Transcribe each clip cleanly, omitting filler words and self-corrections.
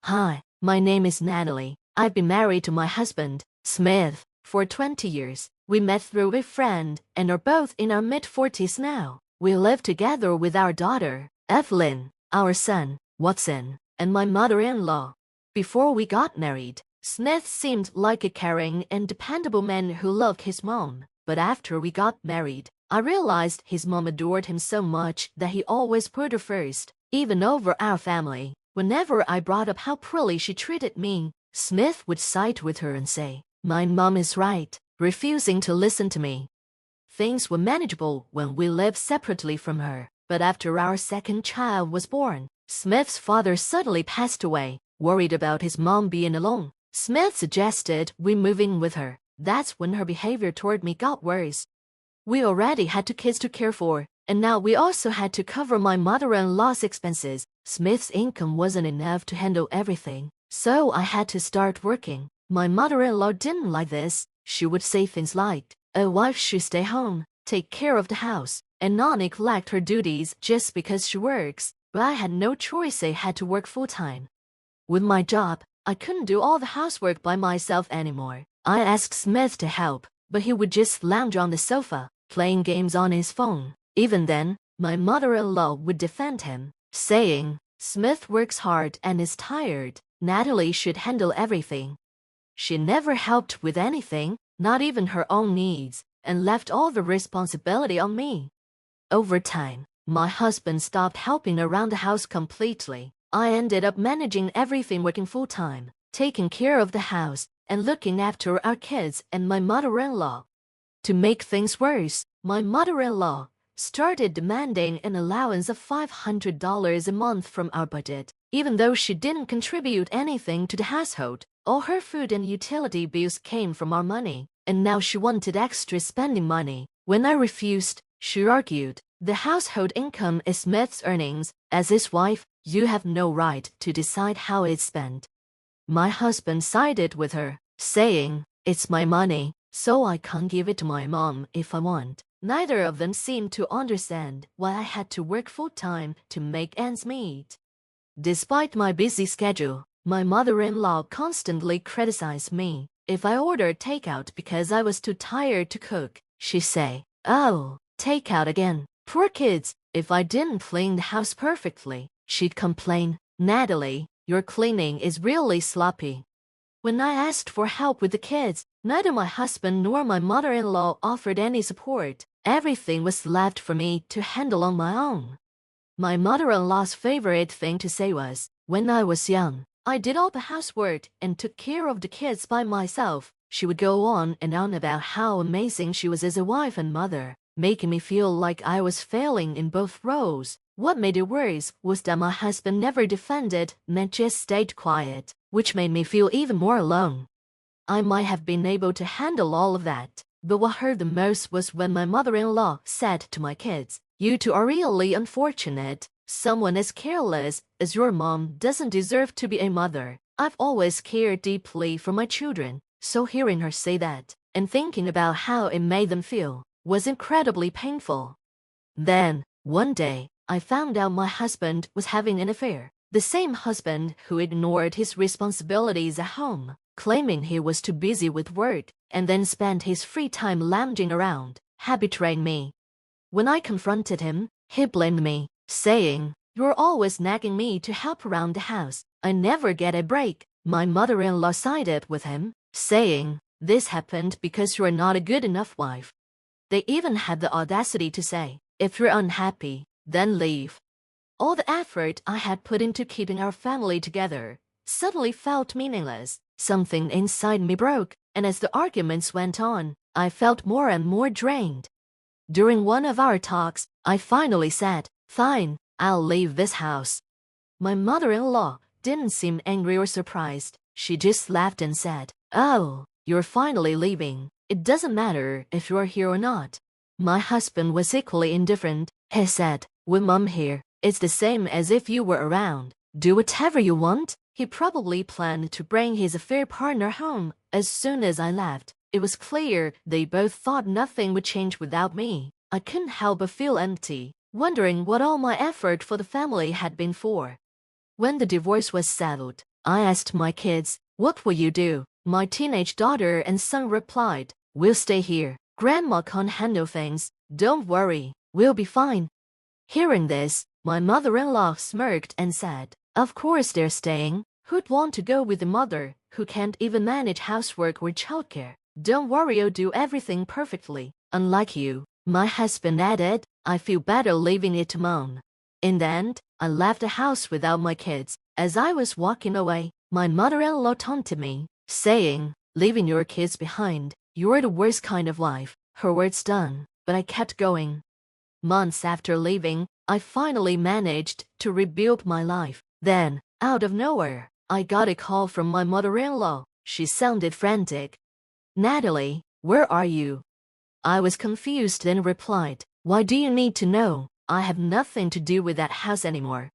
Hi, my name is Natalie. I've been married to my husband, Smith, for 20 years. We met through a friend and are both in our mid-40s now. We live together with our daughter, Evelyn, our son, Watson, and my mother-in-law. Before we got married, Smith seemed like a caring and dependable man who loved his mom. But after we got married, I realized his mom adored him so much that he always put her first, even over our family. Whenever I brought up how poorly she treated me, Smith would side with her and say, "My mom is right," refusing to listen to me. Things were manageable when we lived separately from her, but after our second child was born, Smith's father suddenly passed away. Worried about his mom being alone, Smith suggested we move in with her. That's when her behavior toward me got worse. We already had 2 kids to care for, and now we also had to cover my mother-in-law's expenses. Smith's income wasn't enough to handle everything, so I had to start working. My mother-in-law didn't like this. She would say things like, "A wife should stay home, take care of the house, and not neglect her duties just because she works." But I had no choice. I had to work full-time. With my job, I couldn't do all the housework by myself anymore. I asked Smith to help, but he would just lounge on the sofa, playing games on his phone. Even then, my mother-in-law would defend him, saying, "Smith works hard and is tired. Natalie should handle everything." She never helped with anything, not even her own needs, and left all the responsibility on me. Over time, my husband stopped helping around the house completely. I ended up managing everything, working full-time, taking care of the house, and looking after our kids and my mother-in-law. To make things worse, my mother-in-law started demanding an allowance of $500 a month from our budget. Even though she didn't contribute anything to the household, all her food and utility bills came from our money, and now she wanted extra spending money. When I refused, she argued, "The household income is Smith's earnings. As his wife, you have no right to decide how it's spent." My husband sided with her, saying, "It's my money, so I can't give it to my mom if I want." Neither of them seemed to understand why I had to work full-time to make ends meet. Despite my busy schedule, my mother-in-law constantly criticized me. If I ordered takeout because I was too tired to cook, she'd say, "Oh, takeout again. Poor kids." If I didn't clean the house perfectly, she'd complain, "Natalie, your cleaning is really sloppy." When I asked for help with the kids, neither my husband nor my mother-in-law offered any support. Everything was left for me to handle on my own. My mother-in-law's favorite thing to say was, when I was young, I did all the housework and took care of the kids by myself. She would go on and on about how amazing she was as a wife and mother, making me feel like I was failing in both roles. What made it worse was that my husband never defended me, just stayed quiet, which made me feel even more alone. I might have been able to handle all of that, but what hurt the most was when my mother-in-law said to my kids, "You two are really unfortunate. Someone as careless as your mom doesn't deserve to be a mother." I've always cared deeply for my children, so hearing her say that, and thinking about how it made them feel, was incredibly painful. Then, one day, I found out my husband was having an affair. The same husband who ignored his responsibilities at home, claiming he was too busy with work, and then spent his free time lounging around, had betrayed me. When I confronted him, he blamed me, saying, "You're always nagging me to help around the house. I never get a break." My mother-in-law sided with him, saying, "This happened because you're not a good enough wife." They even had the audacity to say, "If you're unhappy, then leave." All the effort I had put into keeping our family together suddenly felt meaningless. Something inside me broke, and as the arguments went on, I felt more and more drained. During one of our talks, I finally said, "Fine, I'll leave this house." My mother-in-law didn't seem angry or surprised. She just laughed and said, "Oh, you're finally leaving. It doesn't matter if you're here or not." My husband was equally indifferent. He said, "With Mom here, it's the same as if you were around. Do whatever you want." He probably planned to bring his affair partner home as soon as I left. It was clear they both thought nothing would change without me. I couldn't help but feel empty, wondering what all my effort for the family had been for. When the divorce was settled, I asked my kids, "What will you do?" My teenage daughter and son replied, "We'll stay here. Grandma can't handle things. Don't worry, we'll be fine." Hearing this, my mother-in-law smirked and said, "Of course they're staying. Who'd want to go with a mother who can't even manage housework or childcare? Don't worry, I'll do everything perfectly." Unlike you, my husband added, "I feel better leaving it alone." In the end, I left the house without my kids. As I was walking away, my mother-in-law taunted me, saying, "Leaving your kids behind, you're the worst kind of wife." Her words stung, but I kept going. Months after leaving, I finally managed to rebuild my life. Then, out of nowhere, I got a call from my mother-in-law. She sounded frantic. "Natalie, where are you?" I was confused and replied, "Why do you need to know? I have nothing to do with that house anymore."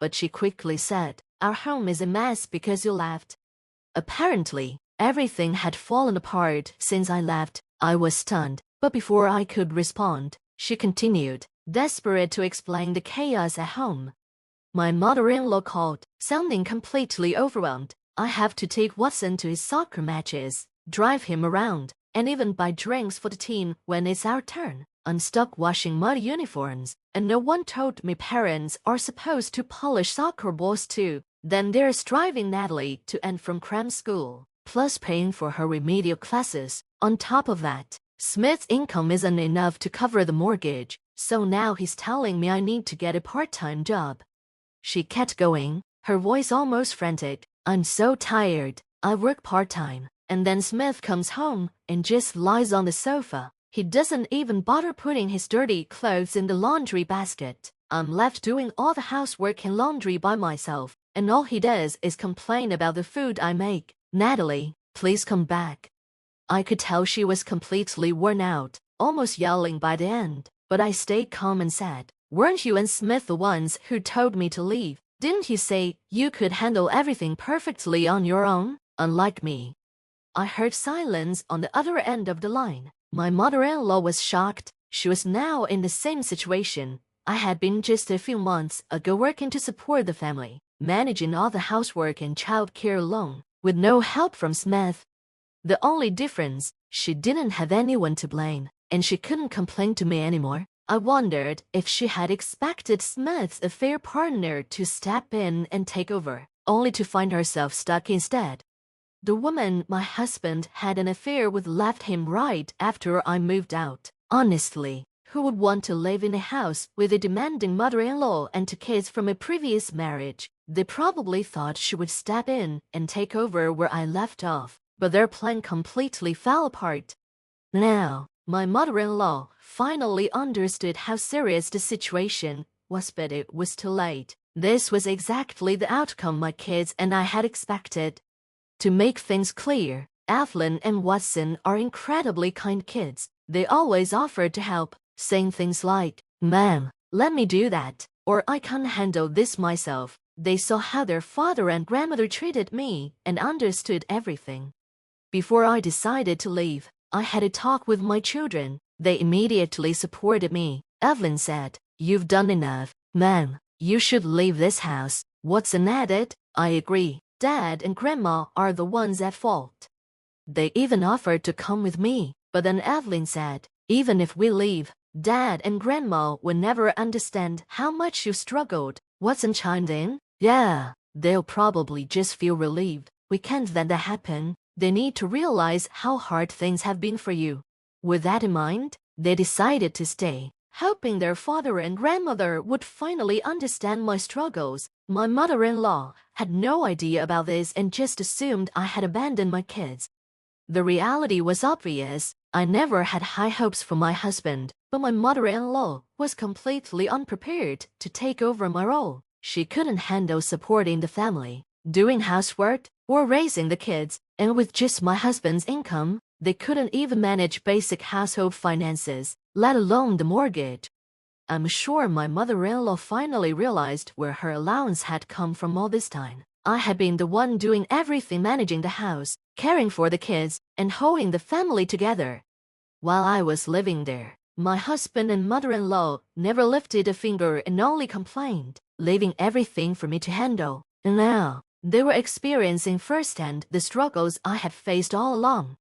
But she quickly said, "Our home is a mess because you left." Apparently, everything had fallen apart since I left. I was stunned, but before I could respond, she continued, desperate to explain the chaos at home. My mother-in-law called, sounding completely overwhelmed. I have to take Watson to his soccer matches, drive him around, and even buy drinks for the team when it's our turn. I'm stuck washing muddy uniforms, and no one told me parents are supposed to polish soccer balls too. Then there's driving Natalie to and from cram school, plus paying for her remedial classes. On top of that, Smith's income isn't enough to cover the mortgage, so now he's telling me I need to get a part-time job. She kept going, her voice almost frantic. "I'm so tired. I work part-time, and then Smith comes home and just lies on the sofa. He doesn't even bother putting his dirty clothes in the laundry basket. I'm left doing all the housework and laundry by myself, and all he does is complain about the food I make. Natalie, please come back." I could tell she was completely worn out, almost yelling by the end, but I stayed calm and said, "Weren't you and Smith the ones who told me to leave? Didn't he say you could handle everything perfectly on your own, unlike me?" I heard silence on the other end of the line. My mother-in-law was shocked. She was now in the same situation I had been just a few months ago, working to support the family, managing all the housework and child care alone, with no help from Smith. The only difference, she didn't have anyone to blame, and she couldn't complain to me anymore. I wondered if she had expected Smith's affair partner to step in and take over, only to find herself stuck instead. The woman my husband had an affair with left him right after I moved out. Honestly, who would want to live in a house with a demanding mother-in-law and 2 kids from a previous marriage? They probably thought she would step in and take over where I left off, but their plan completely fell apart. Now, my mother-in-law finally understood how serious the situation was, but it was too late. This was exactly the outcome my kids and I had expected. To make things clear, Evelyn and Watson are incredibly kind kids. They always offered to help, saying things like, "Ma'am, let me do that," or "I can't handle this myself." They saw how their father and grandmother treated me and understood everything. Before I decided to leave, I had a talk with my children. They immediately supported me. Evelyn said, "You've done enough, ma'am. You should leave this house." Watson added, "I agree. Dad and Grandma are the ones at fault." They even offered to come with me, but then Evelyn said, "Even if we leave, Dad and Grandma will never understand how much you struggled." Watson chimed in, "Yeah, they'll probably just feel relieved. We can't let that happen. They need to realize how hard things have been for you." With that in mind, they decided to stay, hoping their father and grandmother would finally understand my struggles. My mother-in-law had no idea about this and just assumed I had abandoned my kids. The reality was obvious. I never had high hopes for my husband, but my mother-in-law was completely unprepared to take over my role. She couldn't handle supporting the family, doing housework, or raising the kids, and with just my husband's income, they couldn't even manage basic household finances, let alone the mortgage. I'm sure my mother-in-law finally realized where her allowance had come from all this time. I had been the one doing everything, managing the house, caring for the kids, and holding the family together. While I was living there, my husband and mother-in-law never lifted a finger and only complained, leaving everything for me to handle. And now, They were experiencing firsthand the struggles I had faced all along.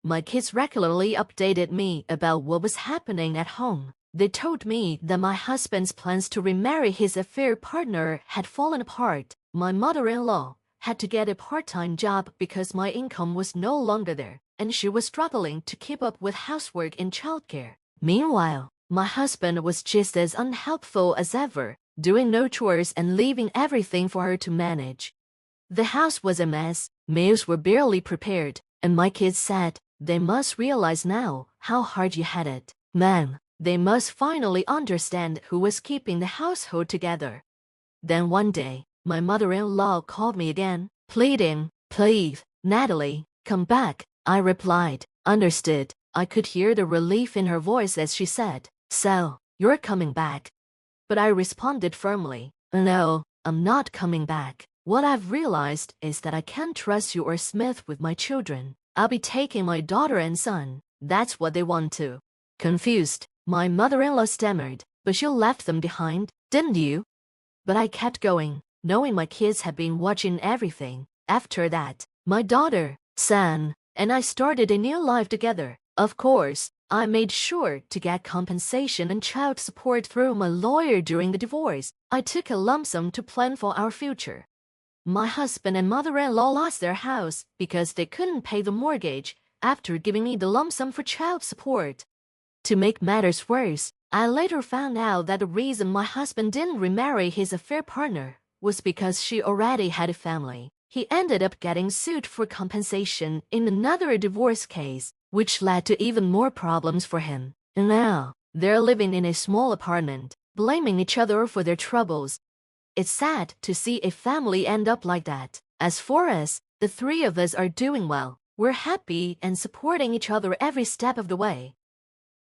My kids regularly updated me about what was happening at home. They told me that my husband's plans to remarry his affair partner had fallen apart. My mother-in-law had to get a part-time job because my income was no longer there, and she was struggling to keep up with housework and childcare. Meanwhile, my husband was just as unhelpful as ever, doing no chores and leaving everything for her to manage. The house was a mess, meals were barely prepared, and my kids said they must realize now how hard you had it. Man, they must finally understand who was keeping the household together. Then one day, my mother-in-law called me again, pleading, "Please, Natalie, come back." I replied, "Understood." I could hear the relief in her voice as she said, "So, you're coming back." But I responded firmly, "No, I'm not coming back. What I've realized is that I can't trust you or Smith with my children. I'll be taking my daughter and son. That's what they want to." Confused, my mother-in-law stammered, "But you left them behind, didn't you?" But I kept going, knowing my kids had been watching everything. After that, my daughter, son, and I started a new life together. Of course, I made sure to get compensation and child support through my lawyer during the divorce. I took a lump sum to plan for our future. My husband and mother-in-law lost their house because they couldn't pay the mortgage after giving me the lump sum for child support. To make matters worse, I later found out that the reason my husband didn't remarry his affair partner was because she already had a family. He ended up getting sued for compensation in another divorce case, which led to even more problems for him. And now, they're living in a small apartment, blaming each other for their troubles. It's sad to see a family end up like that. As for us, the three of us are doing well. We're happy and supporting each other every step of the way.